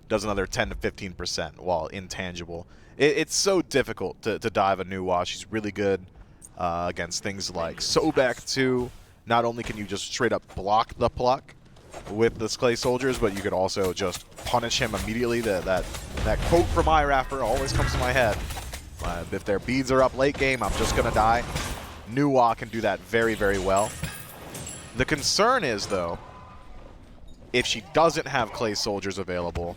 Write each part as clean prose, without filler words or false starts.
does another 10 to 15% while intangible. It's so difficult to dive a Nuwa. She's really good against things like Sobek too. Not only can you just straight up block the pluck with the Clay Soldiers, but you could also just punish him immediately. That quote from iRapper always comes to my head. If their beads are up late game, I'm just going to die. Nuwa can do that very, very well. The concern is, though, if she doesn't have Clay Soldiers available,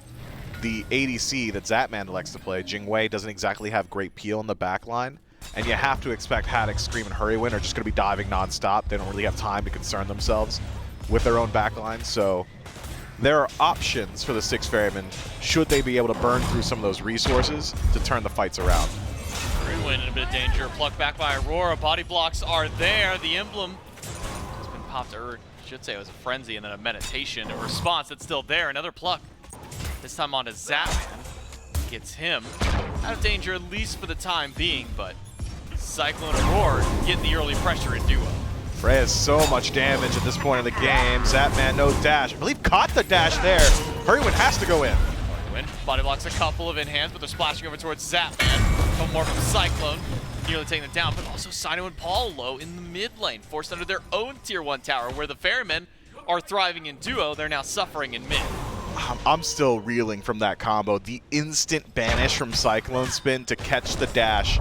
the ADC that Zatman elects to play, Jingwei, doesn't exactly have great peel in the backline, and you have to expect Haddock, Scream, and FERRYMEN are just going to be diving non-stop. They don't really have time to concern themselves with their own backline, so there are options for the 6 FERRYMEN should they be able to burn through some of those resources to turn the fights around. FERRYMEN in a bit of danger, plucked back by Aurora. Body blocks are there. The emblem has been popped, or I should say it was a frenzy and then a meditation, a response that's still there. Another pluck, this time onto Zatman. Gets him out of danger, at least for the time being, but Cyclone Aurora getting the early pressure in duo. Frey has so much damage at this point in the game. Zatman, no dash. I believe caught the dash there. FERRYMEN has to go in. Body blocks a couple of in hands, but they're splashing over towards Zatman. Couple more from Cyclone, nearly taking them down, but also Sino and Paul low in the mid lane, forced under their own tier 1 tower, where the FERRYMEN are thriving in duo. They're now suffering in mid. I'm still reeling from that combo. The instant banish from Cyclone Spin to catch the dash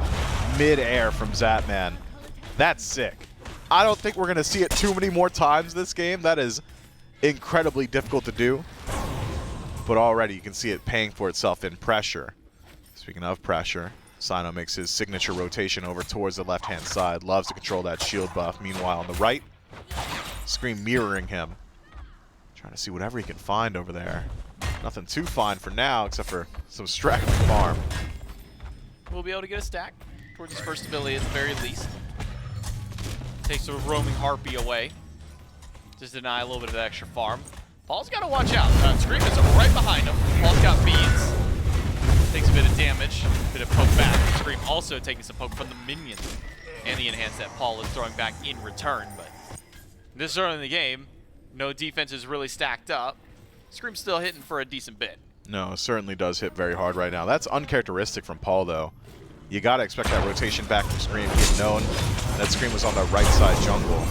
mid-air from Zatman. That's sick. I don't think we're going to see it too many more times this game. That is incredibly difficult to do. But already you can see it paying for itself in pressure. Speaking of pressure, Sino makes his signature rotation over towards the left-hand side. Loves to control that shield buff. Meanwhile, on the right, Scream mirroring him. Trying to see whatever he can find over there. Nothing too fine for now, except for some straggling farm. We'll be able to get a stack towards his first ability at the very least. Takes the roaming Harpy away. Just deny a little bit of extra farm. Paul's got to watch out. Scream is right behind him. Paul's got beads. Takes a bit of damage, a bit of poke back. Scream also taking some poke from the minions and the enhance that Paul is throwing back in return. But this early in the game, no defense is really stacked up. Scream's still hitting for a decent bit. No, certainly does hit very hard right now. That's uncharacteristic from Paul, though. You got to expect that rotation back from Scream. He had known that Scream was on the right side jungle.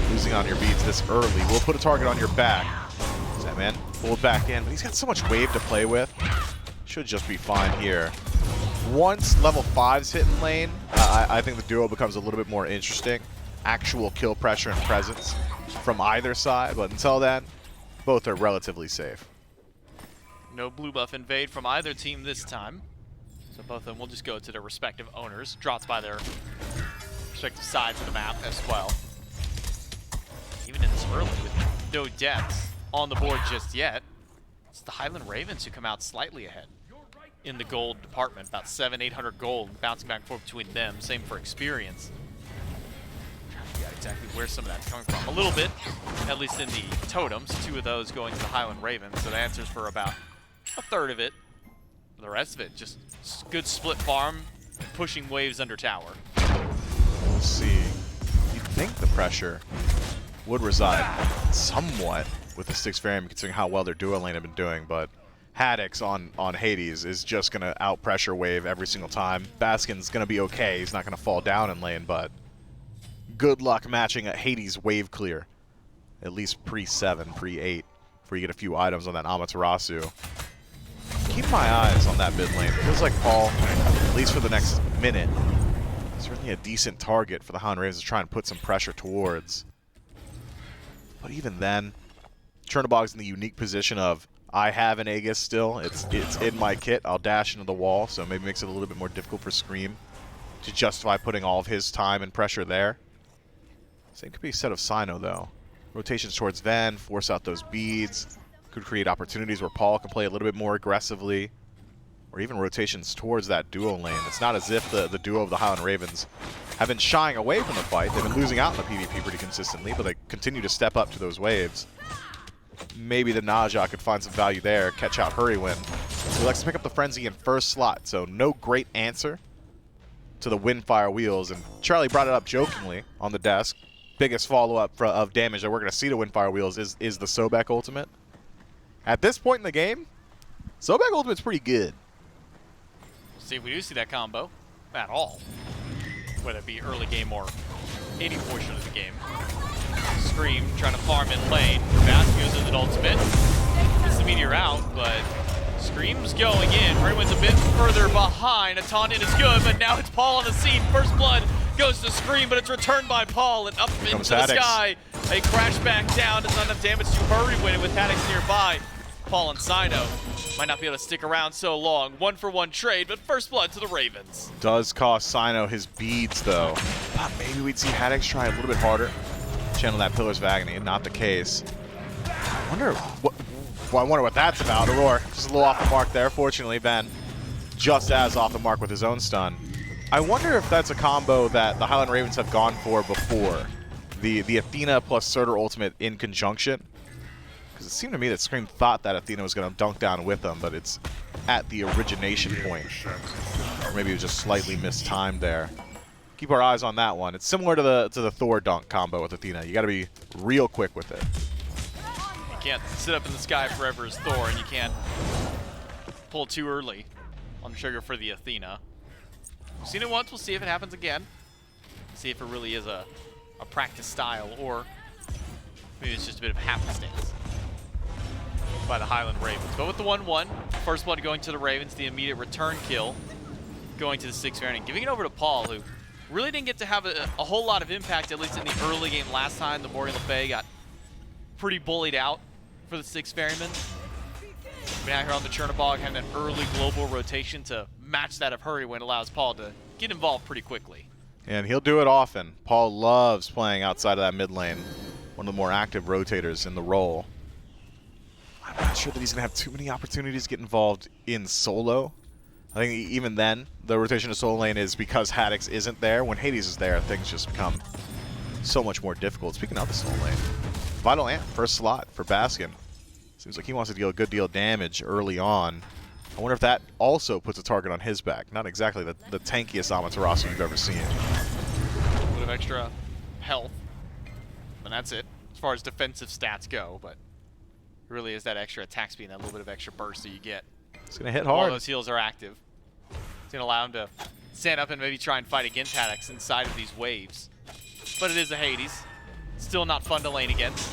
Losing on your beats this early will put a target on your back. Zatman pulled back in, but he's got so much wave to play with. Should just be fine here. Once level 5's hit in lane, I think the duo becomes a little bit more interesting. Actual kill pressure and presence from either side, but until then, both are relatively safe. No blue buff invade from either team this time. So both of them will just go to their respective owners. Drops by their respective sides of the map as well. Even in this early with no deaths on the board just yet, it's the Highland Ravens who come out slightly ahead in the gold department. About 700-800 gold, bouncing back and forth between them. Same for experience. Trying to figure out exactly where some of that's coming from. A little bit, at least in the totems. 2 of those going to the Highland Ravens, so the answer's for about a third of it. The rest of it, just good split farm, pushing waves under tower. We'll see. You'd think the pressure would reside somewhat with the 6 FERRYMEN, considering how well their duo lane have been doing, but Haddox on Hades is just going to out-pressure wave every single time. Baskin's going to be okay. He's not going to fall down in lane, but good luck matching a Hades wave clear. At least pre-7, pre-8, before you get a few items on that Amaterasu. Keep my eyes on that mid lane. It feels like Paul, at least for the next minute, certainly a decent target for the Highland Ravens to try and put some pressure towards. But even then, Chernobog's in the unique position of, I have an Aegis still. It's in my kit. I'll dash into the wall, so maybe makes it a little bit more difficult for Scream to justify putting all of his time and pressure there. Same could be said of Sino, though. Rotations towards Ven, force out those beads. Could create opportunities where Paul can play a little bit more aggressively. Or even rotations towards that duo lane. It's not as if the duo of the Highland Ravens have been shying away from the fight. They've been losing out in the PvP pretty consistently, but they continue to step up to those waves. Maybe the Naja could find some value there, catch out FERRYMEN. He likes to pick up the Frenzy in first slot, so no great answer to the Windfire Wheels. And Charlie brought it up jokingly on the desk. Biggest follow-up of damage that we're going to see to Windfire Wheels is the Sobek ultimate. At this point in the game, Sobek ultimate's pretty good. See if we do see that combo at all, whether it be early game or any portion of the game. Scream trying to farm in lane. Bastion goes with an ultimate. Gets the meteor out, but Scream's going in. FERRYMEN's a bit further behind. A taunt in is good, but now it's Paul on the scene. First blood goes to Scream, but it's returned by Paul and up into the sky. A crash back down. Does not enough damage to FERRYMEN with Haddix nearby. Paul and Sino might not be able to stick around so long. 1-for-1 trade, but first blood to the Ravens. Does cost Sino his beads, though. Maybe we'd see Haddix try a little bit harder. Channel that Pillars of Agony, not the case. I wonder what that's about. Aurora, just a little off the mark there. Fortunately, Ben just as off the mark with his own stun. I wonder if that's a combo that the Highland Ravens have gone for before. The Athena plus Surtur ultimate in conjunction. Because it seemed to me that Scream thought that Athena was going to dunk down with them, but it's at the origination point. Or maybe it was just slightly mistimed there. Keep our eyes on that one. It's similar to the Thor dunk combo with Athena. You got to be real quick with it. You can't sit up in the sky forever as Thor, and you can't pull too early on the trigger for the Athena. We've seen it once. We'll see if it happens again. See if it really is a practice style, or maybe it's just a bit of happenstance by the Highland Ravens. But with the 1-1, first blood going to the Ravens, the immediate return kill going to the 6th variant, giving it over to Paul, who really didn't get to have a whole lot of impact, at least in the early game last time. The Morgan Le Fay got pretty bullied out for the 6th Ferrymen. Back here on the Chernobog, having an early global rotation to match that of FERRYMEN allows Paul to get involved pretty quickly. And he'll do it often. Paul loves playing outside of that mid lane. One of the more active rotators in the role. I'm not sure that he's going to have too many opportunities to get involved in solo. I think even then, the rotation to solo lane is because Haddix isn't there. When Hades is there, things just become so much more difficult. Speaking of the solo lane, Vital Ant, first slot for Baskin. Seems like he wants to deal a good deal of damage early on. I wonder if that also puts a target on his back. Not exactly the tankiest Amaterasu you've ever seen. A little bit of extra health, and that's it as far as defensive stats go, but it really is that extra attack speed and that little bit of extra burst that you get. It's going to hit All hard. those heals are active. It's going to allow him to stand up and maybe try and fight against Haddix inside of these waves. But it is a Hades. Still not fun to lane against.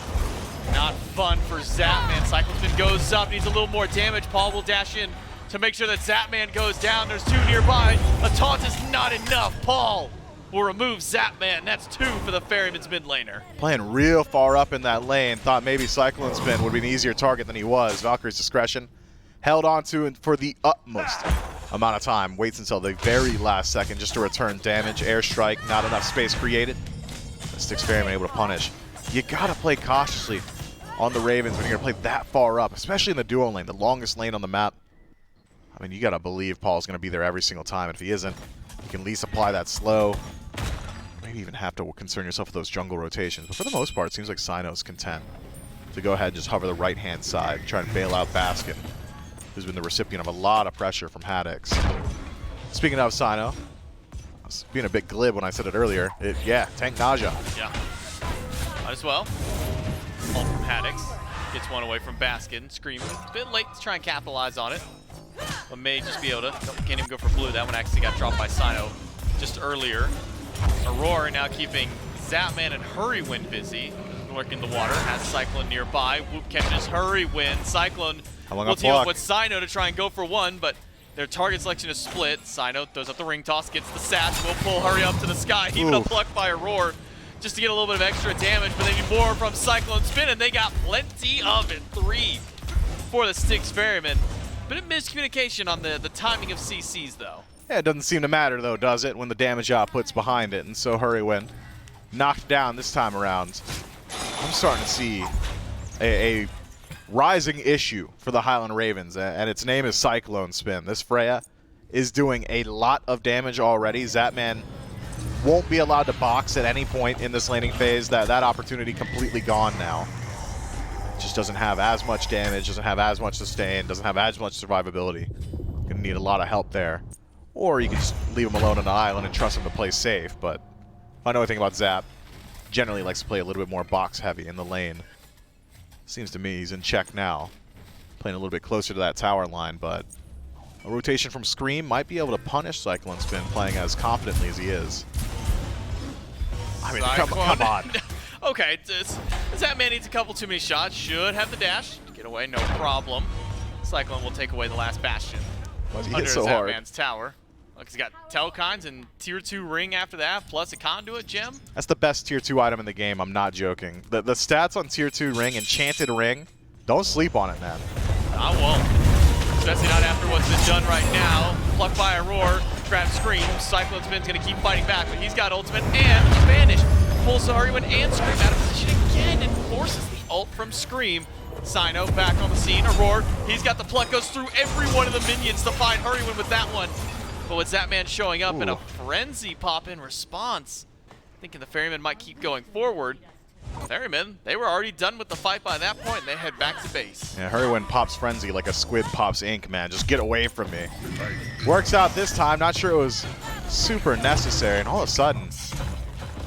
Not fun for Zapman. Cyclone goes up, needs a little more damage. Paul will dash in to make sure that Zapman goes down. There's two nearby. A taunt is not enough. Paul will remove Zapman. That's 2 for the Ferryman's mid laner. Playing real far up in that lane. Thought maybe Cyclone Spin would be an easier target than he was. Valkyrie's discretion. Held on to it for the utmost amount of time. Waits until the very last second just to return damage. Airstrike, not enough space created. The 6th Ferryman able to punish. You gotta play cautiously on the Ravens when you're gonna play that far up, especially in the duo lane, the longest lane on the map. I mean, you gotta believe Paul's gonna be there every single time. And if he isn't, you can at least apply that slow. Maybe even have to concern yourself with those jungle rotations. But for the most part, it seems like Sino's content to go ahead and just hover the right-hand side, try and bail out Baskin, who's been the recipient of a lot of pressure from Haddix. Speaking of Sino, I was being a bit glib when I said it earlier. Yeah, tank nausea. Yeah. Might as well. Ult from Haddix. Gets one away from Baskin. Scream. A bit late to try and capitalize on it. But may just be able to. Nope, can't even go for blue. That one actually got dropped by Sino just earlier. Aurora now keeping Zapman and FERRYMEN busy. Lurking the water. Has Cyclone nearby. Whoop catches FERRYMEN. Cyclone will team up with Sino to try and go for one, but their target selection is split. Sino throws up the ring toss, gets the sash, will pull Hurry up to the sky. Even a pluck by Aurora just to get a little bit of extra damage, but they need more from Cyclone Spin, and they got plenty of it. 3 for the 6th Ferryman. Bit of miscommunication on the timing of CCs, though. Yeah, it doesn't seem to matter, though, does it, when the damage output's behind it, and so FERRYMEN knocked down this time around. I'm starting to see a rising issue for the Highland Ravens, and its name is Cyclone Spin. This Freya is doing a lot of damage already. Zapman won't be allowed to box at any point in this laning phase. That opportunity completely gone now. Just doesn't have as much damage, doesn't have as much sustain, doesn't have as much survivability. Gonna need a lot of help there. Or you can just leave him alone on the island and trust him to play safe, but if I know anything about Zap, generally likes to play a little bit more box heavy in the lane. Seems to me he's in check now. playing a little bit closer to that tower line, but a rotation from Scream might be able to punish Cyclone Spin playing as confidently as he is. I mean, come on. Okay, Zapman needs a couple too many shots. Should have the dash. Get away, no problem. Cyclone will take away the last bastion. Why he under hit so hard? Zapman's tower. Look, he's got Telkines and Tier 2 ring after that, plus a Conduit gem. That's the best Tier 2 item in the game, I'm not joking. The stats on Tier 2 ring, Enchanted Ring, don't sleep on it, man. I won't. Especially not after what's been done right now. Plucked by a roar, grab Scream. Cyclone Spin's gonna keep fighting back, but he's got ultimate and Spanish. Pulls FERRYMEN and Scream out of position again and forces the ult from Scream. Sino back on the scene, Aurora, he's got the pluck, goes through every one of the minions to find FERRYMEN with that one. But with Zapman showing up in a frenzy pop in response, thinking the FERRYMEN might keep going forward. FERRYMEN, they were already done with the fight by that point, and they head back to base. Yeah, FERRYMEN pops Frenzy like a squid pops ink, man. Just get away from me. Works out this time, not sure it was super necessary, and all of a sudden,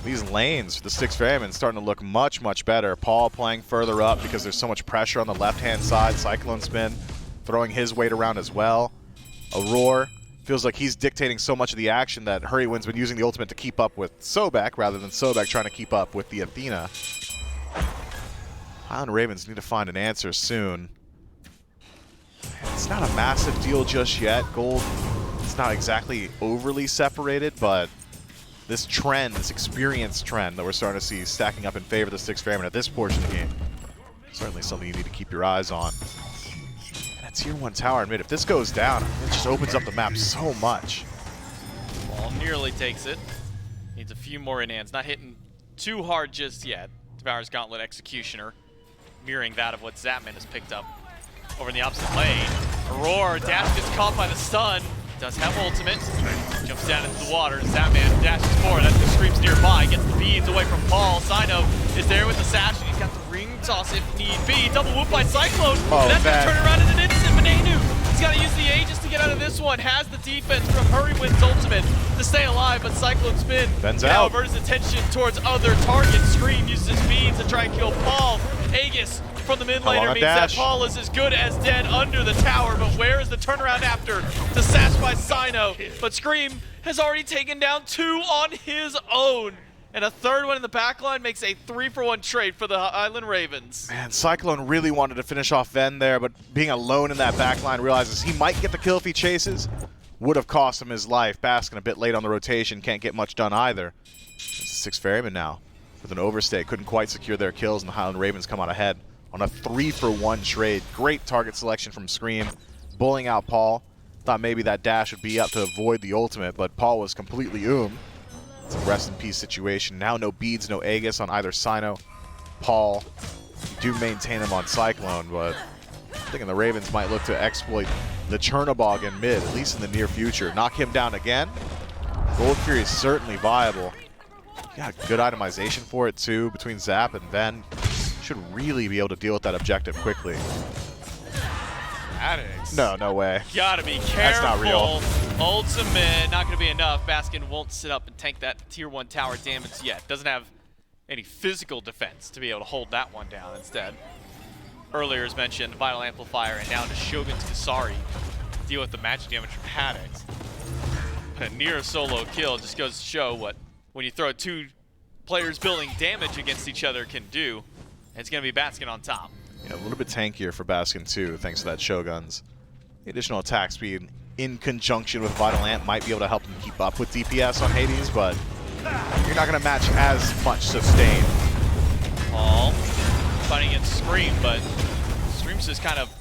these lanes for the Six FERRYMEN starting to look much, much better. Paul playing further up because there's so much pressure on the left-hand side. Cyclone Spin throwing his weight around as well. Aurora feels like he's dictating so much of the action that FERRYMEN's been using the ultimate to keep up with Sobek rather than Sobek trying to keep up with the Athena. Highland Ravens need to find an answer soon. It's not a massive deal just yet. Gold is not exactly overly separated, but this trend, this experience trend that we're starting to see stacking up in favor of the Six FERRYMEN at this portion of the game, certainly something you need to keep your eyes on. And that Tier 1 tower in mid, if this goes down, it just opens up the map so much. Ball nearly takes it. Needs a few more in-hands. Not hitting too hard just yet. Devour's Gauntlet Executioner, mirroring that of what Zapman has picked up over in the opposite lane. Aurora, dash gets caught by the stun. Does have ultimate. Jumps down into the water. Zapman dashes forward. That's the Screams nearby. Gets the beads away from Paul. Sino is there with the sash. And he's got the ring toss if need be. Double whoop by Cyclone. Oh, that's going to turn around in an instant. Venenu, he's got to use the Aegis to get out of this one. Has the defense from FERRYMEN's ultimate to stay alive, but Cyclone Spin now averts attention towards other targets. Scream uses his beads to try and kill Paul. Aegis from the mid laner means that Paul is as good as dead under the tower, but where is the turnaround after? The sash by Sino, but Scream has already taken down 2 on his own, and a third one in the backline makes a 3-for-1 trade for the Highland Ravens. Man, Cyclone really wanted to finish off Ven there, but being alone in that backline, realizes he might get the kill if he chases. Would have cost him his life. Baskin a bit late on the rotation, can't get much done either. It's the Six FERRYMEN now with an overstay, couldn't quite secure their kills, and the Highland Ravens come out ahead on a 3-for-1 trade. Great target selection from Scream, bullying out Paul. Thought maybe that dash would be up to avoid the ultimate, but Paul was completely It's a rest in peace situation. Now no beads, no Aegis on either Sino, Paul. You do maintain him on Cyclone, but I'm thinking the Ravens might look to exploit the Chernobog in mid, at least in the near future. Knock him down again. Gold Fury is certainly viable. You got good itemization for it too between Zap and Ven. Should really be able to deal with that objective quickly. No way. Gotta be careful. That's not real. Ultimate, not gonna be enough. Baskin won't sit up and tank that Tier 1 tower damage yet. Doesn't have any physical defense to be able to hold that one down instead. Earlier as mentioned, Vital Amplifier, and now to Shogun's Kasari to deal with the magic damage from Haddix. A near solo kill just goes to show what, when you throw 2 players building damage against each other, can do. It's going to be Baskin on top. Yeah, a little bit tankier for Baskin too, thanks to that Shoguns. The additional attack speed in conjunction with Vital Amp might be able to help him keep up with DPS on Hades, but you're not going to match as much sustain. Paul fighting against Scream, but Scream's just kind of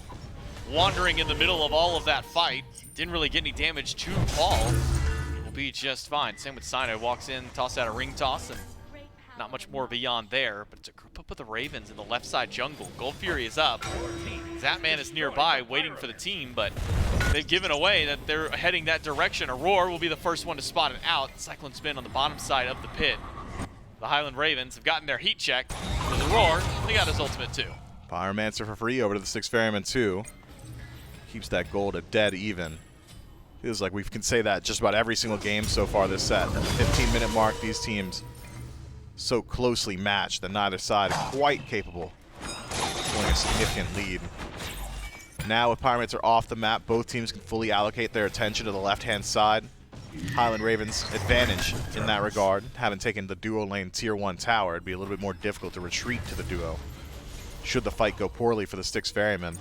wandering in the middle of all of that fight. Didn't really get any damage to Paul. Will be just fine. Same with Sino. Walks in, tosses out a ring toss, and not much more beyond there, but it's a group up with the Ravens in the left side jungle. Gold Fury is up. Zapman is nearby waiting for the team, but they've given away that they're heading that direction. Aurora will be the first one to spot it out. Cyclone Spin on the bottom side of the pit. The Highland Ravens have gotten their heat check with Aurora. They got his ultimate too. Pyromancer for free over to the Six FERRYMEN too. Keeps that gold at dead even. Feels like we can say that just about every single game so far this set. At the 15-minute mark, these teams so closely matched that neither side is quite capable of pulling a significant lead. Now with Pyramids are off the map, both teams can fully allocate their attention to the left-hand side. Highland Ravens advantage in that regard. Having taken the duo lane tier 1 tower, it'd be a little bit more difficult to retreat to the duo should the fight go poorly for the Styx Ferryman.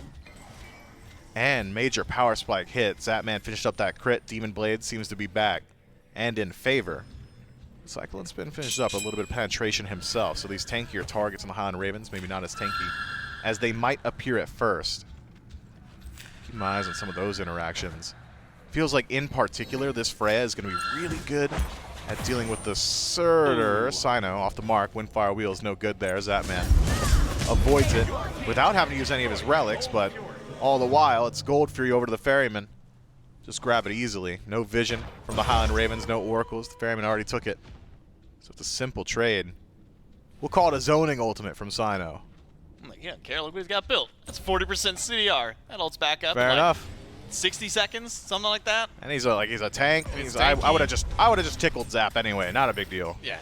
And major power spike hit. Zapman finished up that crit. Demon Blade seems to be back and in favor. Cyclone Spin finished up a little bit of penetration himself, so these tankier targets on the Highland Ravens, maybe not as tanky as they might appear at first. Keep my eyes on some of those interactions. Feels like in particular this Freya is going to be really good at dealing with the Surtur. Sino off the mark. Windfire Wheels no good there. Zapman avoids it without having to use any of his relics, but all the while it's Gold Fury over to the Ferryman. Just grab it easily. No vision from the Highland Ravens, no oracles. The Ferryman already took it. So it's a simple trade. We'll call it a zoning ultimate from Sino. I'm like, yeah, care, look what he's got built. That's 40% CDR. That ults back up. Fair in enough. 60 seconds, something like that. And he's a tank. He's I tanky. would have just tickled Zap anyway. Not a big deal. Yeah,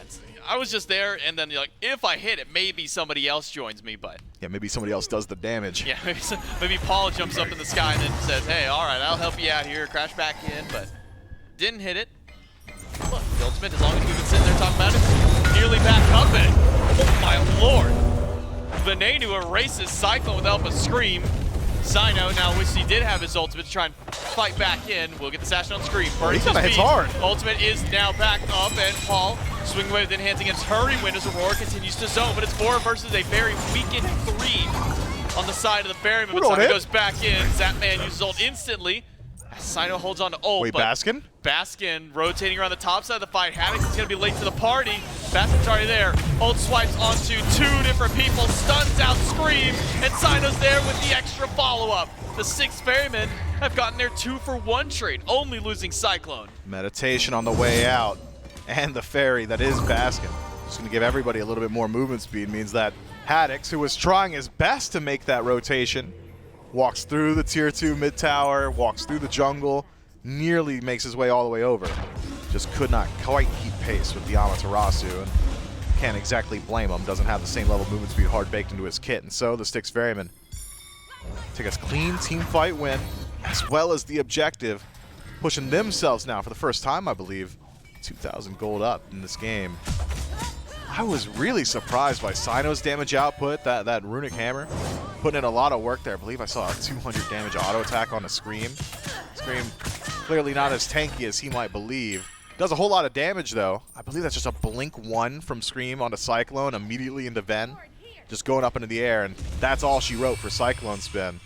I was just there, and then you're like, if I hit it, maybe somebody else joins me, but Yeah, maybe somebody else does the damage. yeah, maybe Paul jumps up in the sky and then says, hey, all right, I'll help you out here, crash back in, but didn't hit it. Look, the ultimate, as long as we've been sitting there talking about it, nearly back up it. Oh my lord. Venenu erases Cyclone with help of Scream. Sino now wishes he did have his ultimate to try and fight back in. We'll get the Sash on Scream. He kinda hits hard. Ultimate is now back up, and Paul swinging away with enhancing against FERRYMEN as Aurora continues to zone, but it's 4 versus a very weakened 3 on the side of the Ferryman. But Sino goes back in. Zapman uses ult instantly. As Sino holds on to ult. Wait, but Baskin? Baskin rotating around the top side of the fight. Haddox is going to be late to the party. Baskin's already there. Ult swipes onto 2 different people. Stuns out Scream. And Sino's there with the extra follow-up. The 6 Ferrymen have gotten their 2-for-1 trade, only losing Cyclone. Meditation on the way out. And the ferry that is Baskin. Just going to give everybody a little bit more movement speed. Means that Haddox, who was trying his best to make that rotation, walks through the tier 2 mid tower, walks through the jungle, nearly makes his way all the way over. Just could not quite keep pace with the Amaterasu, and can't exactly blame him. Doesn't have the same level of movement speed hard baked into his kit. And so the Styx Ferrymen take a clean team fight win, as well as the objective, pushing themselves now for the first time, I believe, 2,000 gold up in this game. I was really surprised by Sino's damage output, that runic hammer. Putting in a lot of work there. I believe I saw a 200 damage auto attack on the Scream. Scream clearly not as tanky as he might believe. Does a whole lot of damage though. I believe that's just a blink 1 from Scream onto Cyclone immediately into Ven. Just going up into the air, and that's all she wrote for Cyclone Spin.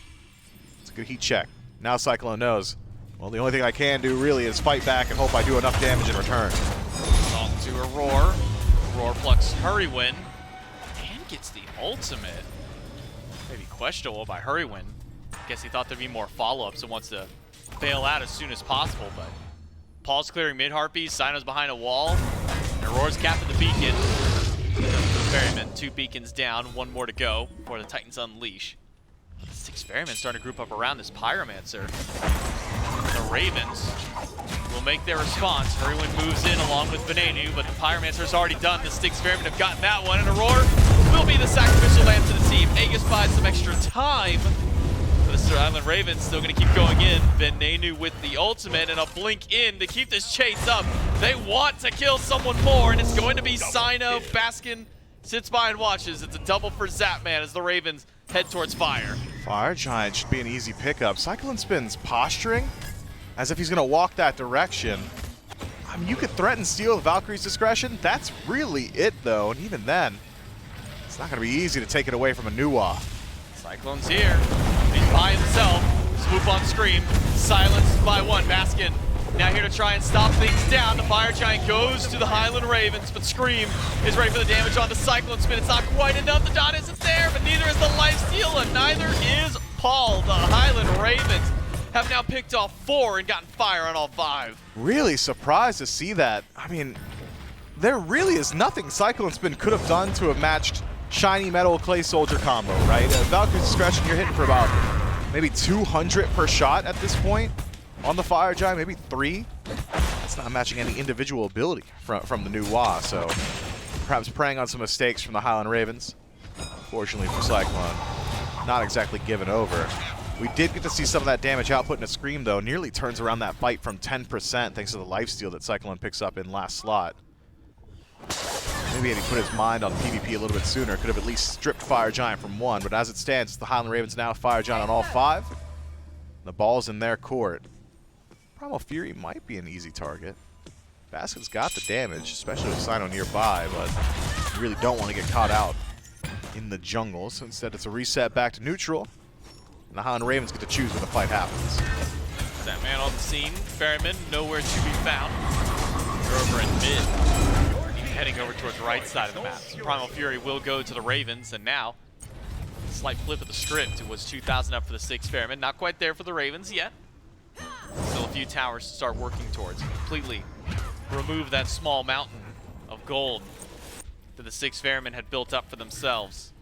It's a good heat check. Now Cyclone knows, well, the only thing I can do really is fight back and hope I do enough damage in return. On to Aurora. Aurora plucks FERRYMEN and gets the ultimate. Maybe questionable by FERRYMEN. Guess he thought there'd be more follow-ups and wants to bail out as soon as possible, but Paul's clearing mid-harpies, Sino's behind a wall, and Aurora's capping the beacon. Ferrymen, 2 beacons down, 1 more to go before the Titans unleash. 6 Ferrymen starting to group up around this Pyromancer. The Ravens will make their response. FERRYMEN moves in along with Venenu, but the Pyromancer's already done. The Styx Ferrymen have gotten that one, and Aurora will be the sacrificial lamb to the team. Aegis buys some extra time. The Sir Island Ravens still going to keep going in. Venenu with the ultimate and a blink in to keep this chase up. They want to kill someone more, and it's going to be Sino. Baskin sits by and watches. It's a double for Zapman as the Ravens head towards fire. Fire Giant should be an easy pickup. Cyclone Spin's posturing as if he's going to walk that direction. I mean, you could threaten steal with Valkyrie's discretion. That's really it, though. And even then, it's not going to be easy to take it away from a Nuwa. Cyclone's here. He's by himself. Swoop on Scream. Silenced by 1. Baskin now here to try and stop things down. The Fire Giant goes to the Highland Ravens, but Scream is ready for the damage on the Cyclone Spin. It's not quite enough. The dot isn't there, but neither is the lifesteal, and neither is Paul. The Highland Ravens have now picked off 4 and gotten fire on all 5. Really surprised to see that. I mean, there really is nothing Cyclone Spin could have done to have matched Shiny Metal Clay Soldier combo, right? Valkyrie's discretion, you're hitting for about maybe 200 per shot at this point. On the Fire Giant, maybe 3. That's not matching any individual ability from the new Wa, so perhaps preying on some mistakes from the Highland Ravens. Fortunately for Cyclone, not exactly given over. We did get to see some of that damage output in a Scream, though. Nearly turns around that fight from 10% thanks to the lifesteal that Cyclone picks up in last slot. Maybe had he put his mind on PvP a little bit sooner, could have at least stripped Fire Giant from one, but as it stands, it's the Highland Ravens now, Fire Giant on all 5. The ball's in their court. Primal Fury might be an easy target. Basket's got the damage, especially with Sino nearby, but you really don't want to get caught out in the jungle, so instead it's a reset back to neutral, and the Highland Ravens get to choose where the fight happens. That man on the scene, FERRYMEN, nowhere to be found. They're over in mid. Heading over towards the right side of the map. Primal Fury will go to the Ravens, and now slight flip of the script. It was 2,000 up for the 6 FERRYMEN. Not quite there for the Ravens yet. Still a few towers to start working towards. Completely remove that small mountain of gold that the 6 FERRYMEN had built up for themselves.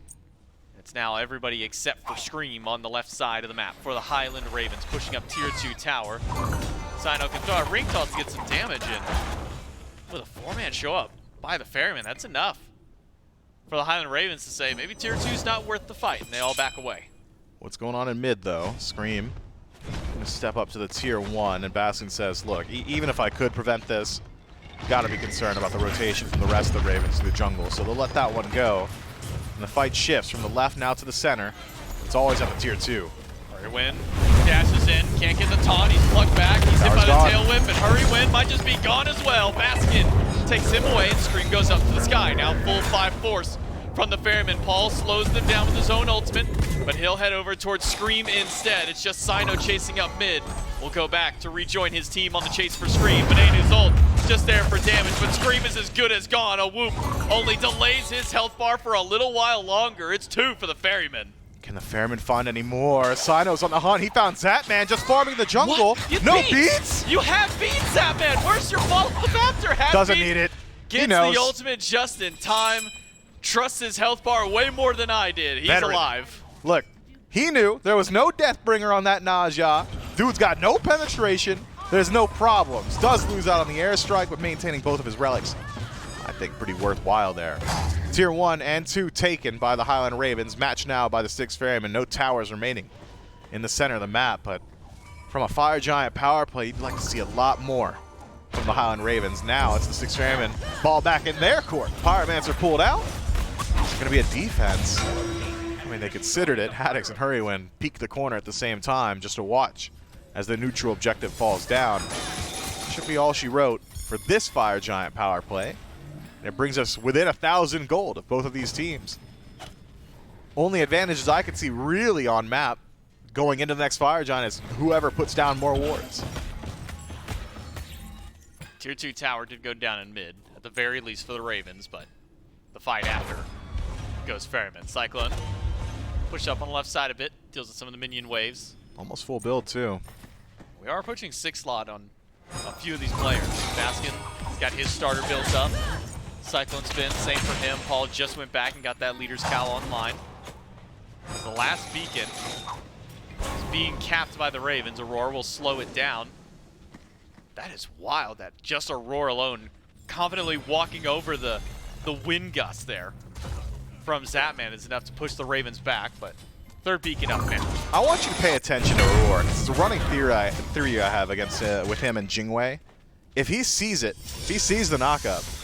It's now everybody except for Scream on the left side of the map for the Highland Ravens, pushing up tier 2 tower. Sino can throw a ring toss to get some damage in. With a 4-man show up by the FERRYMEN, that's enough for the Highland Ravens to say maybe tier 2's not worth the fight, and they all back away. What's going on in mid, though? Scream gonna step up to the tier 1, and Baskin says, look, even if I could prevent this, gotta be concerned about the rotation from the rest of the Ravens to the jungle, so they'll let that one go. And the fight shifts from the left now to the center. It's always at the tier 2. FERRYMEN dashes in, can't get the taunt, he's plucked back, he's hit by the tail whip, and FERRYMEN might just be gone as well. Baskin takes him away, and Scream goes up to the sky. Now full 5 force from the FERRYMEN. Paul slows them down with his own ultimate, but he'll head over towards Scream instead. It's just Sino chasing up mid. Will go back to rejoin his team on the chase for Scream. Venenu's ult just there for damage, but Scream is as good as gone. A whoop only delays his health bar for a little while longer. It's 2 for the FERRYMEN. Can the FERRYMEN find any more? Sino's on the hunt. He found Zatman just farming the jungle. No beats? You have beats, Zatman. Where's your follow-up after? Doesn't need it. Gets the ultimate just in time. Trusts his health bar way more than I did. He's alive. Look, he knew there was no Deathbringer on that Naja. Dude's got no penetration. There's no problems. Does lose out on the airstrike, but maintaining both of his relics, I think pretty worthwhile there. Tier 1 and 2 taken by the Highland Ravens. Match now by the 6 FERRYMEN. No towers remaining in the center of the map, but from a Fire Giant power play, you'd like to see a lot more from the Highland Ravens. Now it's the 6 FERRYMEN. Ball back in their court. Pyromancer pulled out. It's going to be a defense. I mean, they considered it. Haddix and FERRYMEN peek the corner at the same time just to watch as the neutral objective falls down. Should be all she wrote for this Fire Giant power play. And it brings us within 1,000 gold of both of these teams. Only advantages I can see really on map going into the next Fire Giant is whoever puts down more wards. Tier 2 tower did go down in mid, at the very least for the Ravens, but the fight after goes FERRYMEN. Cyclone push up on the left side a bit, deals with some of the minion waves. Almost full build too. We are approaching 6 slot on a few of these players. Baskin has got his starter built up. Cyclone spin, same for him. Paul just went back and got that leader's cowl online. The last beacon is being capped by the Ravens. Aurora will slow it down. That is wild that just Aurora alone confidently walking over the wind gust there from Zatman is enough to push the Ravens back, but third beacon up now. I want you to pay attention to Aurora, because it's a running theory I have against with him and Jingwei. If he sees it, if he sees the knockup,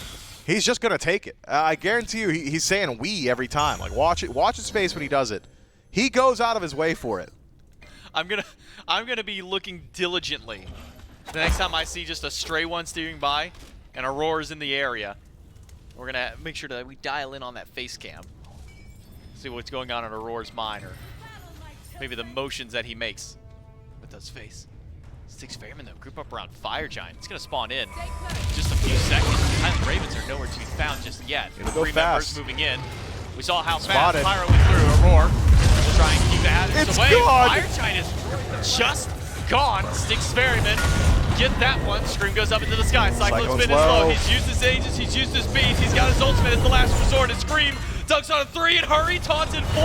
he's just gonna take it. I guarantee you, he's saying "we" every time. Like watch his face when he does it. He goes out of his way for it. I'm gonna be looking diligently the next time I see just a stray one steering by and Aurora's in the area. We're gonna make sure that we dial in on that face cam, see what's going on in Aurora's mind, or maybe the motions that he makes with his face. 6 FERRYMEN though, group up around Fire Giant. It's gonna spawn in just a few seconds. The Highland Ravens are nowhere to be found just yet. It'll go 3 fast. members moving in. We saw how Spotted. fast Pyro went through. Aurora will try and keep the Haddix It's away. gone. Fire Giant is just gone. 6 FERRYMEN get that one. Scream goes up into the sky. Cyclone's spin is low. He's used his ages, he's used his beats, he's got his ultimate as the last resort. And Scream dunks on a 3 and hurry, taunted 4,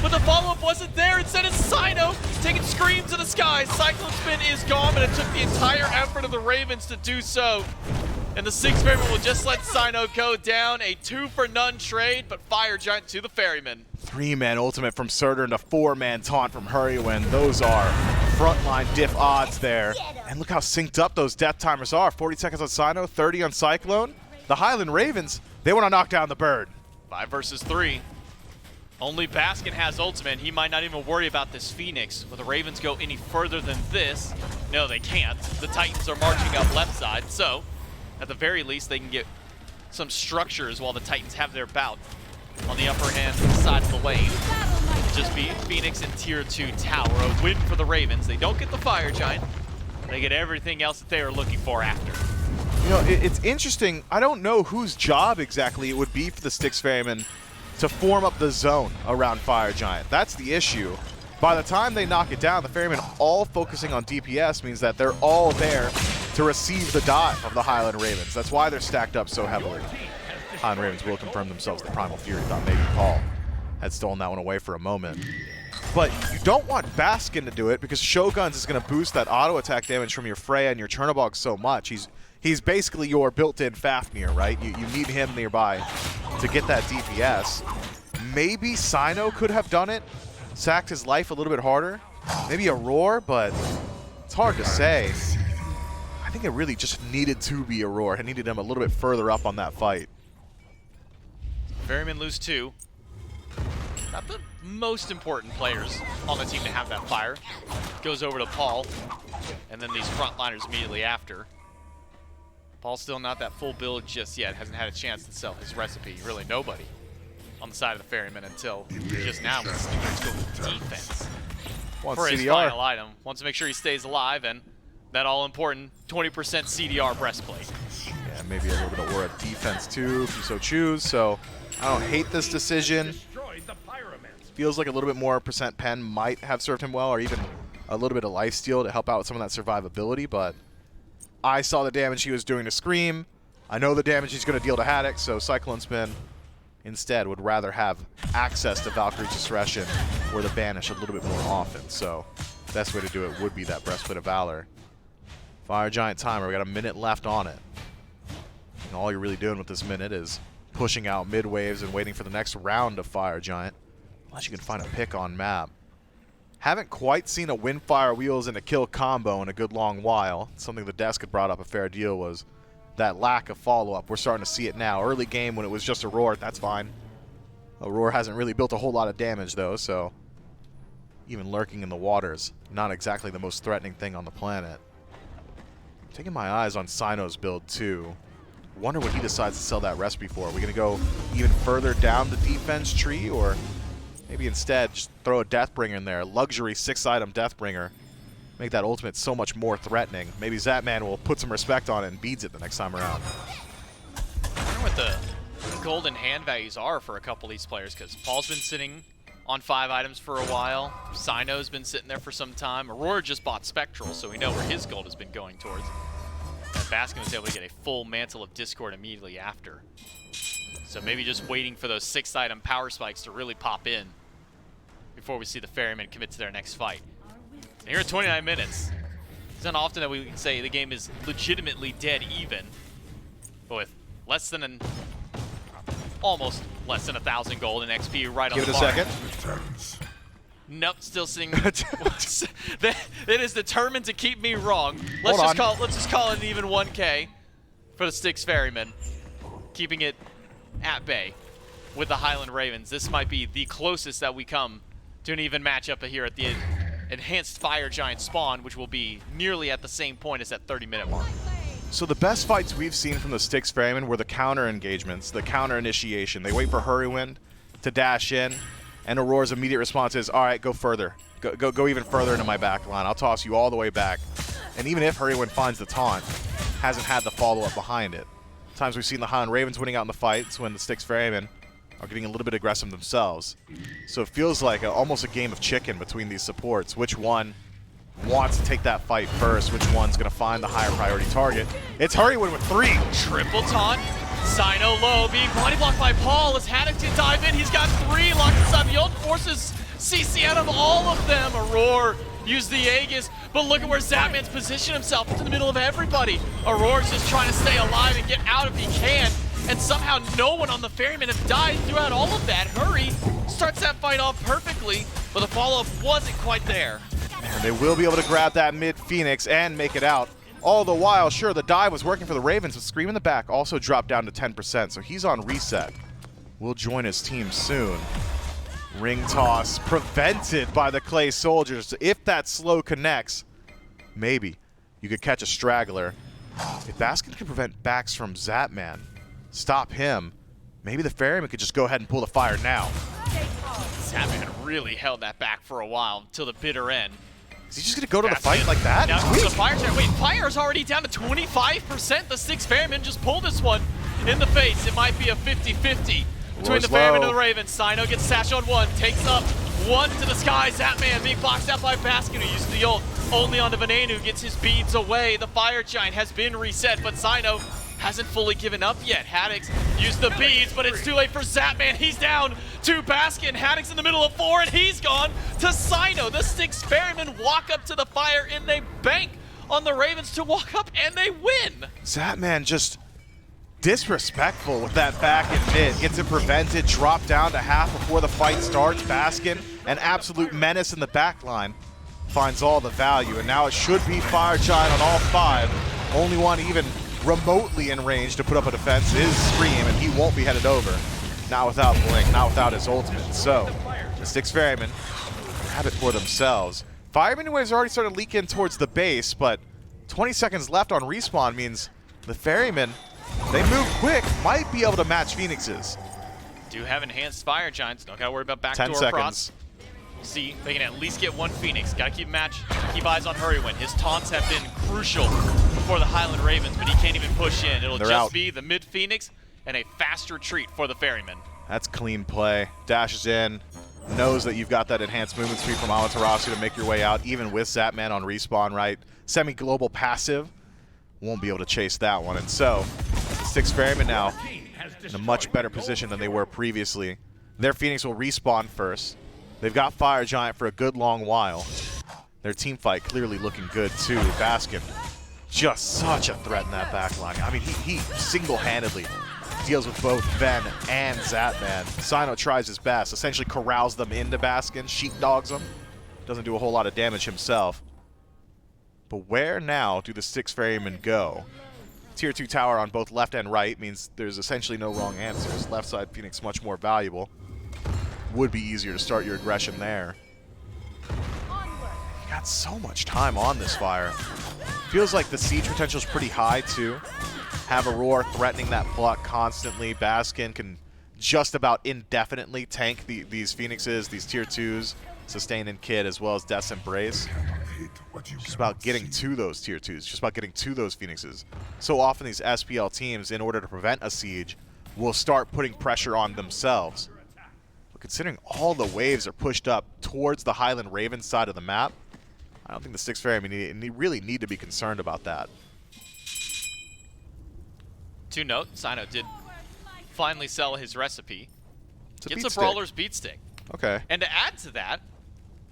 but the follow-up wasn't there. Instead it's Sino taking Scream to the sky. Cyclone spin is gone, but it took the entire effort of the Ravens to do so. And the 6 Ferryman will just let Sino go down. A 2-for-none trade, but Fire Giant to the Ferryman. 3-man ultimate from Surtur and a 4-man taunt from FERRYMEN. Those are frontline diff odds there. And look how synced up those death timers are. 40 seconds on Sino, 30 on Cyclone. The Highland Ravens, they want to knock down the bird. 5 versus 3. Only Baskin has ultimate. He might not even worry about this Phoenix. Will the Ravens go any further than this? No, they can't. The Titans are marching up left side, so at the very least, they can get some structures while the Titans have their bout. On the upper hand side of the lane, just be Phoenix and Tier 2 Tower. A win for the Ravens. They don't get the Fire Giant. They get everything else that they are looking for after. You know, it's interesting. I don't know whose job exactly it would be for the Styx Ferrymen to form up the zone around Fire Giant. That's the issue. By the time they knock it down, the Ferrymen all focusing on DPS means that they're all there to receive the dive of the Highland Ravens. That's why they're stacked up so heavily. Highland Ravens will confirm themselves the Primal Fury. Thought maybe Paul had stolen that one away for a moment. But you don't want Baskin to do it because Shoguns is going to boost that auto attack damage from your Freya and your Chernobog so much. He's basically your built-in Fafnir, right? You need him nearby to get that DPS. Maybe Sino could have done it, sacked his life a little bit harder. Maybe a Roar, but it's hard to say. I think it really just needed to be a Roar. It needed him a little bit further up on that fight. Ferrymen lose 2. Not the most important players on the team to have that fire. Goes over to Paul, and then these frontliners immediately after. Paul's still not that full build just yet. Hasn't had a chance to sell his recipe. Really nobody on the side of the Ferryman until just now when Sneaker's going to defense for his final item. Wants to make sure he stays alive, and that all-important 20% CDR breastplate. Yeah, maybe a little bit of Aura defense too, if you so choose. So I don't hate this decision. Feels like a little bit more percent pen might have served him well, or even a little bit of lifesteal to help out with some of that survivability, but I saw the damage he was doing to Scream. I know the damage he's going to deal to Haddock, so Cyclone Spin instead would rather have access to Valkyrie's Discretion or the Banish a little bit more often. So best way to do it would be that Breastplate of Valor. Fire Giant timer, we got a minute left on it. And all you're really doing with this minute is pushing out mid waves and waiting for the next round of Fire Giant. Unless you can find a pick on map. Haven't quite seen a Windfire Wheels and a kill combo in a good long while. Something the desk had brought up a fair deal was that lack of follow-up. We're starting to see it now. Early game when it was just a Roar, that's fine. Roar hasn't really built a whole lot of damage though, so even lurking in the waters, not exactly the most threatening thing on the planet. Taking my eyes on Sino's build too. Wonder what he decides to sell that recipe for. Are we going to go even further down the defense tree, or maybe instead just throw a Deathbringer in there, luxury 6-item Deathbringer, make that ultimate so much more threatening. Maybe Zatman will put some respect on it and beads it the next time around. I wonder what the golden hand values are for a couple of these players, because Paul's been sitting on 5 items for a while. Sino's been sitting there for some time. Aurora just bought Spectral, so we know where his gold has been going towards. And Baskin was able to get a full Mantle of Discord immediately after. So maybe just waiting for those 6-item power spikes to really pop in before we see the Ferrymen commit to their next fight. And here at 29 minutes, it's not often that we can say the game is legitimately dead even, but with less than almost less than 1,000 gold and XP right on the mark. Give it a second. Nope, still seeing. It is determined to keep me wrong. Let's just call it an even 1K for the Styx Ferrymen, keeping it at bay with the Highland Ravens. This might be the closest that we come to an even matchup here at the Enhanced Fire Giant spawn, which will be nearly at the same point as that 30-minute mark. So the best fights we've seen from the Styx Ferrymen were the counter engagements, the counter initiation. They wait for Hurrywind to dash in, and Aurora's immediate response is, all right, go further. Go even further into my back line. I'll toss you all the way back. And even if Hurrywind finds the taunt, hasn't had the follow-up behind it. Times we've seen the Highland Ravens winning out in the fights when the Styx Ferrymen are getting a little bit aggressive themselves. So it feels like almost a game of chicken between these supports. Which one wants to take that fight first? Which one's going to find the higher priority target? It's Hurrywind with 3. Triple taunt. Sino low, being body blocked by Paul as Haddock to dive in. He's got 3 locked inside the ult, forces CC out of all of them. Aurora use the Aegis, but look at where Zapman's positioned himself. It's in the middle of everybody. Aurora's just trying to stay alive and get out if he can, and somehow no one on the Ferrymen have died throughout all of that. Hurry starts that fight off perfectly, but the follow-up wasn't quite there. And they will be able to grab that mid Phoenix and make it out. All the while, sure, the dive was working for the Ravens, but Scream in the back also dropped down to 10%, so he's on reset. Will join his team soon. Ring toss prevented by the Clay Soldiers. If that slow connects, maybe you could catch a straggler. If Baskin can prevent backs from Zapman, stop him, maybe the Ferryman could just go ahead and pull the fire now. Zapman really held that back for a while until the bitter end. Is he just going to go to the fight like that? Now the fire turn. Wait, fire's already down to 25%. The 6 Ferrymen just pulled this one in the face. It might be a 50-50 between the Ferrymen and the Ravens. Sino gets Sash on one, takes up one to the sky. Zapman being boxed out by Baskin, who uses the ult only on the Venenu, gets his beads away. The Fire Giant has been reset, but Sino hasn't fully given up yet. Haddix used the beads, but it's too late for Zapman. He's down to Baskin. Haddix in the middle of 4, and he's gone to Sino. The 6 Ferrymen walk up to the fire, and they bank on the Ravens to walk up, and they win. Zapman just disrespectful with that back and mid. Gets it prevented, dropped down to half before the fight starts. Baskin, an absolute menace in the back line, finds all the value, and now it should be Fire Giant on all 5. Only one even remotely in range to put up a defense is Scream, and he won't be headed over. Not without Blink, not without his ultimate. So, the 6 Ferrymen have it for themselves. Fireman has already started leaking towards the base, but 20 seconds left on respawn means the Ferrymen, they move quick, might be able to match Phoenix's. Do have enhanced Fire Giants, don't gotta worry about backdoor 10 seconds. procs. See, they can at least get one Phoenix. Gotta keep keep eyes on FERRYMEN. His taunts have been crucial for the Highland Ravens, but he can't even push in. It'll just be the mid Phoenix and a fast retreat for the Ferrymen. That's clean play. Dashes in, knows that you've got that enhanced movement speed from Amaterasu to make your way out, even with Zapman on respawn, right? Semi-global passive, won't be able to chase that one. And so, the 6 Ferrymen now in a much better position than they were previously. Their Phoenix will respawn first. They've got Fire Giant for a good long while. Their team fight clearly looking good too. Baskin, just such a threat in that back line. I mean, he single-handedly deals with both Ven and Zapman. Sino tries his best, essentially corrals them into Baskin, sheepdogs them. Doesn't do a whole lot of damage himself. But where now do the 6 Ferrymen go? Tier 2 tower on both left and right means there's essentially no wrong answers. Left side Phoenix much more valuable. Would be easier to start your aggression there. You got so much time on this fire. Feels like the siege potential is pretty high too. Have Aurora threatening that block constantly. Baskin can just about indefinitely tank these Phoenixes, these tier 2s, Sustain and Kid, as well as Death's Embrace. Just about getting to those tier 2s, just about getting to those Phoenixes. So often these SPL teams, in order to prevent a siege, will start putting pressure on themselves. Considering all the waves are pushed up towards the Highland Ravens side of the map, I don't think the 6 Ferrymen really need to be concerned about that. To note, Sino did finally sell his recipe. Gets a beat Brawler's Beat Stick. Okay. And to add to that,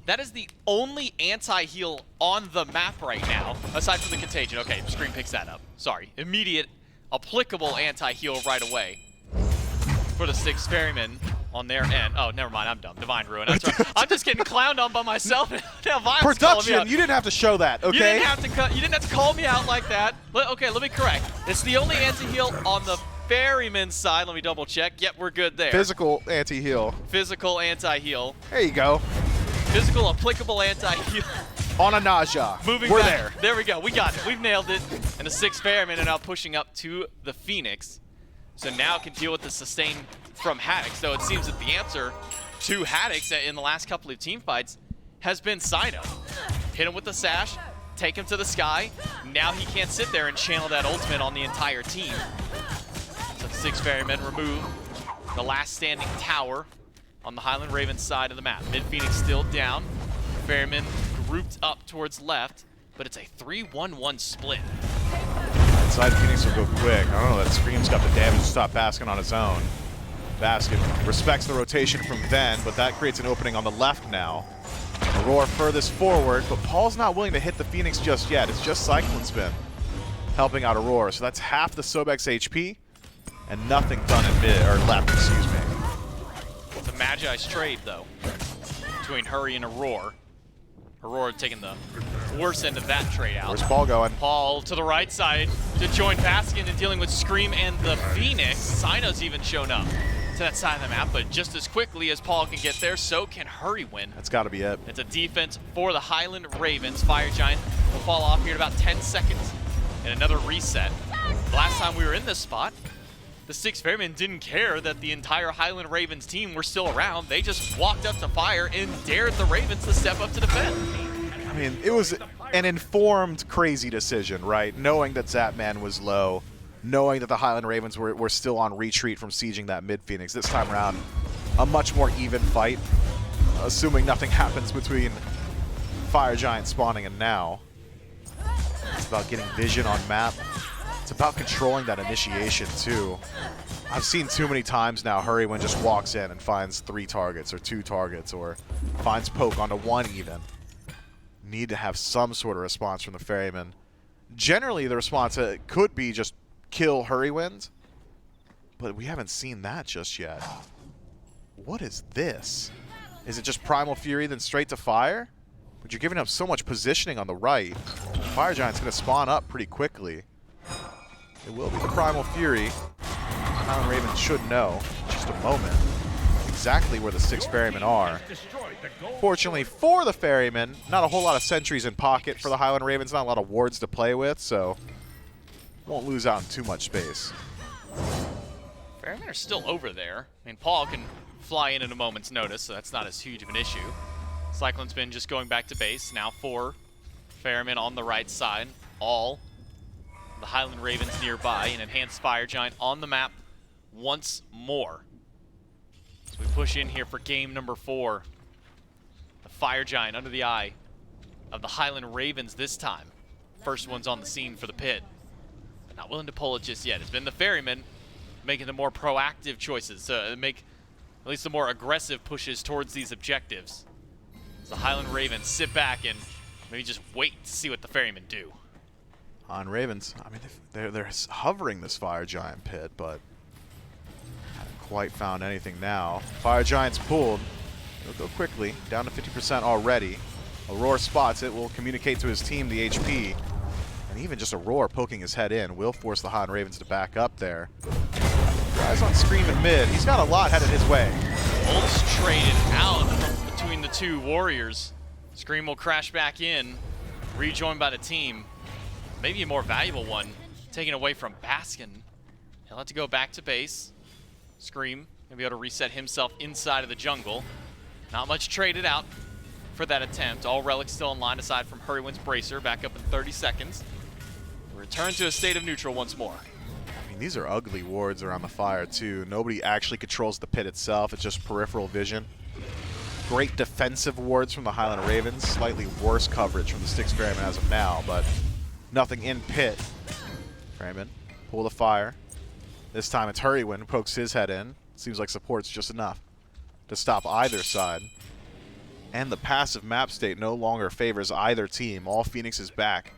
that is the only anti-heal on the map right now, aside from the Contagion. Okay, Scream picks that up. Sorry. Immediate, applicable anti-heal right away for the 6 Ferrymen on their end. Oh, never mind. I'm dumb. Divine Ruin. That's right. I'm just getting clowned on by myself. Now Vine's calling me out. You didn't have to show that, okay? You didn't have to call me out like that. Okay, let me correct. It's the only anti-heal on the Ferryman side. Let me double check. Yep, we're good there. Physical anti-heal. Physical anti-heal. There you go. Physical applicable anti-heal. On a nausea. Moving We're back. there. There we go. We got it. We've nailed it. And the 6 Ferrymen are now pushing up to the Phoenix. So now can deal with the sustain from Haddix. So it seems that the answer to Haddix in the last couple of team fights has been Sino. Hit him with the sash, take him to the sky. Now he can't sit there and channel that ultimate on the entire team. So the 6 Ferrymen remove the last standing tower on the Highland Ravens side of the map. Mid Phoenix still down. Ferrymen grouped up towards left, but it's a 3-1-1 split. Side Phoenix will go quick. I don't know, that Scream's got the damage to stop Baskin on his own. Baskin respects the rotation from Ven, but that creates an opening on the left now. Aurora furthest forward, but Paul's not willing to hit the Phoenix just yet. It's just Cyclone Spin helping out Aurora. So that's half the Sobex HP and nothing done in mid, or left, excuse me. It's a Magi's trade, though, between Hurry and Aurora. Aurora taking the worst end of that trade out. Where's Paul going? Paul to the right side to join Baskin and dealing with Scream and the Phoenix. Sino's even shown up to that side of the map, but just as quickly as Paul can get there, so can FERRYMEN. That's got to be it. It's a defense for the Highland Ravens. Fire Giant will fall off here in about 10 seconds. And another reset. The last time we were in this spot, the 6 FERRYMEN didn't care that the entire Highland Ravens team were still around. They just walked up to fire and dared the Ravens to step up to defend. I mean, it was an informed, crazy decision, right? Knowing that Zapman was low, knowing that the Highland Ravens were still on retreat from sieging that mid-Phoenix. This time around, a much more even fight, assuming nothing happens between Fire Giant spawning and now. It's about getting vision on map. It's about controlling that initiation, too. I've seen too many times now FERRYMEN just walks in and finds 3 targets or 2 targets or finds poke onto 1 even. Need to have some sort of response from the FERRYMEN. Generally, the response could be just kill FERRYMEN, but we haven't seen that just yet. What is this? Is it just Primal Fury then straight to fire? But you're giving up so much positioning on the right. Fire Giant's going to spawn up pretty quickly. It will be the Primal Fury. Highland Ravens should know, in just a moment, exactly where the 6 FERRYMEN are. Fortunately for the FERRYMEN, not a whole lot of sentries in pocket for the Highland Ravens, not a lot of wards to play with, so won't lose out in too much space. FERRYMEN are still over there. I mean, Paul can fly in at a moment's notice, so that's not as huge of an issue. Cyclone Spin just going back to base. Now 4 FERRYMEN on the right side. All the Highland Ravens nearby. An enhanced Fire Giant on the map once more. So we push in here for game number 4. The Fire Giant under the eye of the Highland Ravens this time. First one's on the scene for the pit. But not willing to pull it just yet. It's been the FERRYMEN making the more proactive choices to make at least the more aggressive pushes towards these objectives. The Highland Ravens sit back and maybe just wait to see what the FERRYMEN do. Highland Ravens, I mean, they're hovering this Fire Giant pit, but haven't quite found anything now. Fire Giant's pulled. It'll go quickly, down to 50% already. Aurora spots it, will communicate to his team the HP. And even just Aurora poking his head in will force the Highland Ravens to back up there. Guys on Scream in mid. He's got a lot headed his way. Ults traded out between the 2 warriors. Scream will crash back in, rejoined by the team. Maybe a more valuable one taken away from Baskin. He'll have to go back to base. Scream will be able to reset himself inside of the jungle. Not much traded out for that attempt. All relics still in line aside from FERRYMEN's Bracer. Back up in 30 seconds. Return to a state of neutral once more. I mean, these are ugly wards around the fire, too. Nobody actually controls the pit itself. It's just peripheral vision. Great defensive wards from the Highland Ravens. Slightly worse coverage from the 6 FERRYMEN as of now, but nothing in pit. FERRYMEN pull the fire. This time it's FERRYMEN who pokes his head in. Seems like support's just enough to stop either side. And the passive map state no longer favors either team. All Phoenix is back.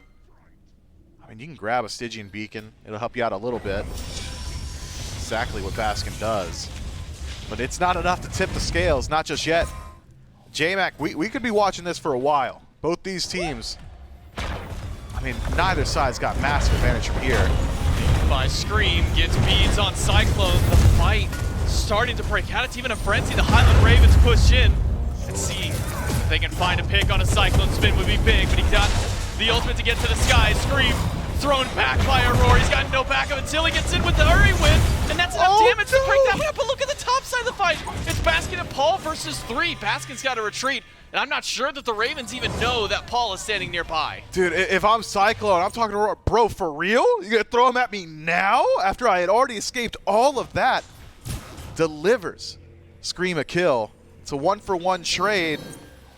I mean, you can grab a Stygian Beacon. It'll help you out a little bit. Exactly what Baskin does. But it's not enough to tip the scales, not just yet. J-Mac, we could be watching this for a while. Both these teams, I mean, neither side's got massive advantage from here. By Scream, gets beads on Cyclone. The fight starting to break out. It's even a frenzy. The Highland Ravens push in. And see if they can find a pick on a Cyclone Spin would be big, but he got the ultimate to get to the sky. Scream thrown back by Aurora. He's got no backup until he gets in with the FERRYMEN, and that's enough damage to break that up. But look at the top side of the fight. It's Baskin and Paul versus 3. Baskin's got to retreat, and I'm not sure that the Ravens even know that Paul is standing nearby. Dude, if I'm Cyclone, I'm talking to Aurora. Bro, for real? You gonna throw him at me now? After I had already escaped all of that? Delivers. Scream a kill. It's a 1-for-1 trade.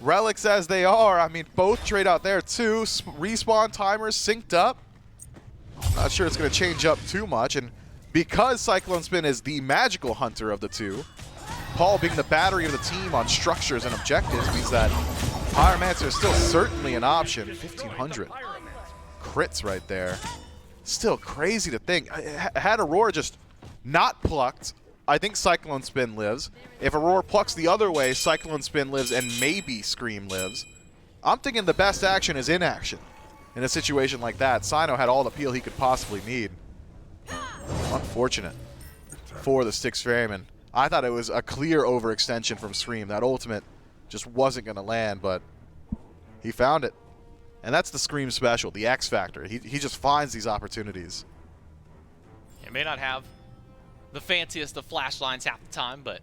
Relics as they are, I mean, both trade out there too. Respawn timers synced up. Not sure it's going to change up too much. And because Cyclone Spin is the magical hunter of the two, Paul being the battery of the team on structures and objectives means that Pyromancer is still certainly an option. 1,500 crits right there. Still crazy to think. Had Aurora just not plucked, I think Cyclone Spin lives. If Aurora plucks the other way, Cyclone Spin lives and maybe Scream lives. I'm thinking the best action is inaction in a situation like that. Cyno had all the peel he could possibly need. Unfortunate for the Styx Ferryman. I thought it was a clear overextension from Scream. That ultimate just wasn't going to land, but he found it. And that's the Scream special, the X Factor. He just finds these opportunities. He may not have the fanciest of flash lines half the time, but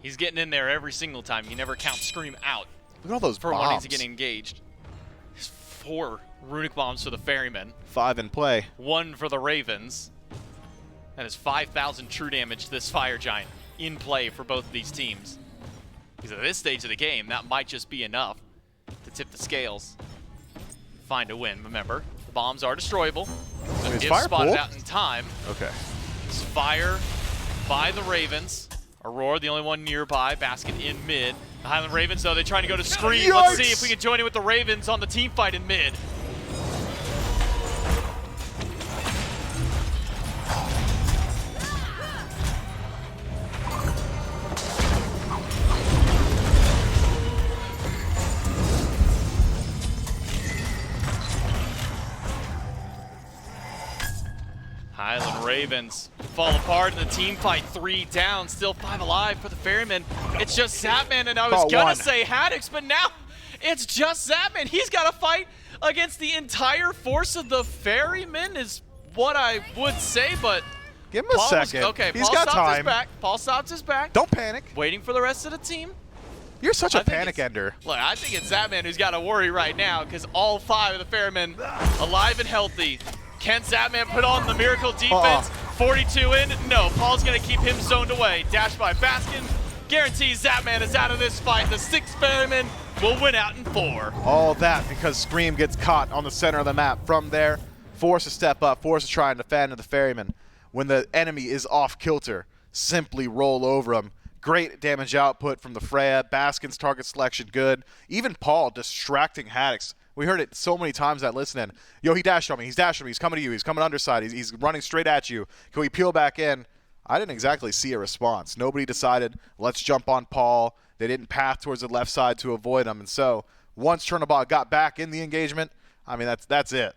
he's getting in there every single time. You never count Scream out. Look at all those for bombs. wanting to get engaged. There's 4 runic bombs for the Ferrymen. 5 in play. 1 for the Ravens. That is 5,000 true damage to this Fire Giant in play for both of these teams. Because at this stage of the game, that might just be enough to tip the scales. Find a win. Remember, the bombs are destroyable. So Wait, if fire spotted pulled? out in time, Okay. it's fire by the Ravens. Aurora, the only one nearby, basket in mid. The Highland Ravens, though, they're trying to go to Scream. Yikes! Let's see if we can join in with the Ravens on the team fight in mid. Highland Ravens fall apart in the team fight. 3 down, still 5 alive for the Ferrymen. It's just Zapman, and I was gonna say Haddix, but now it's just Zapman. He's got to fight against the entire force of the Ferrymen, is what I would say, but Give him a second. Okay, He's Paul got stops his time. back. Paul stops his back. Don't panic. Waiting for the rest of the team. You're such a I think panic ender. Look, I think it's Zapman who's got to worry right now, because all 5 of the Ferrymen alive and healthy. Can Zapman put on the miracle defense? 42 in? No, Paul's going to keep him zoned away. Dash by Baskin. Guarantees Zapman is out of this fight. The 6 Ferrymen will win out in 4. All that because Scream gets caught on the center of the map. From there, forced to step up, forced to try and defend the Ferryman. When the enemy is off kilter, simply roll over him. Great damage output from the Freya. Baskin's target selection good. Even Paul distracting Haddix. We heard it so many times that listening. Yo, he dashed on me. He's dashed on me. He's coming to you. He's coming underside. He's running straight at you. Can we peel back in? I didn't exactly see a response. Nobody decided, let's jump on Paul. They didn't path towards the left side to avoid him. And so once Chernobog got back in the engagement, I mean, that's it.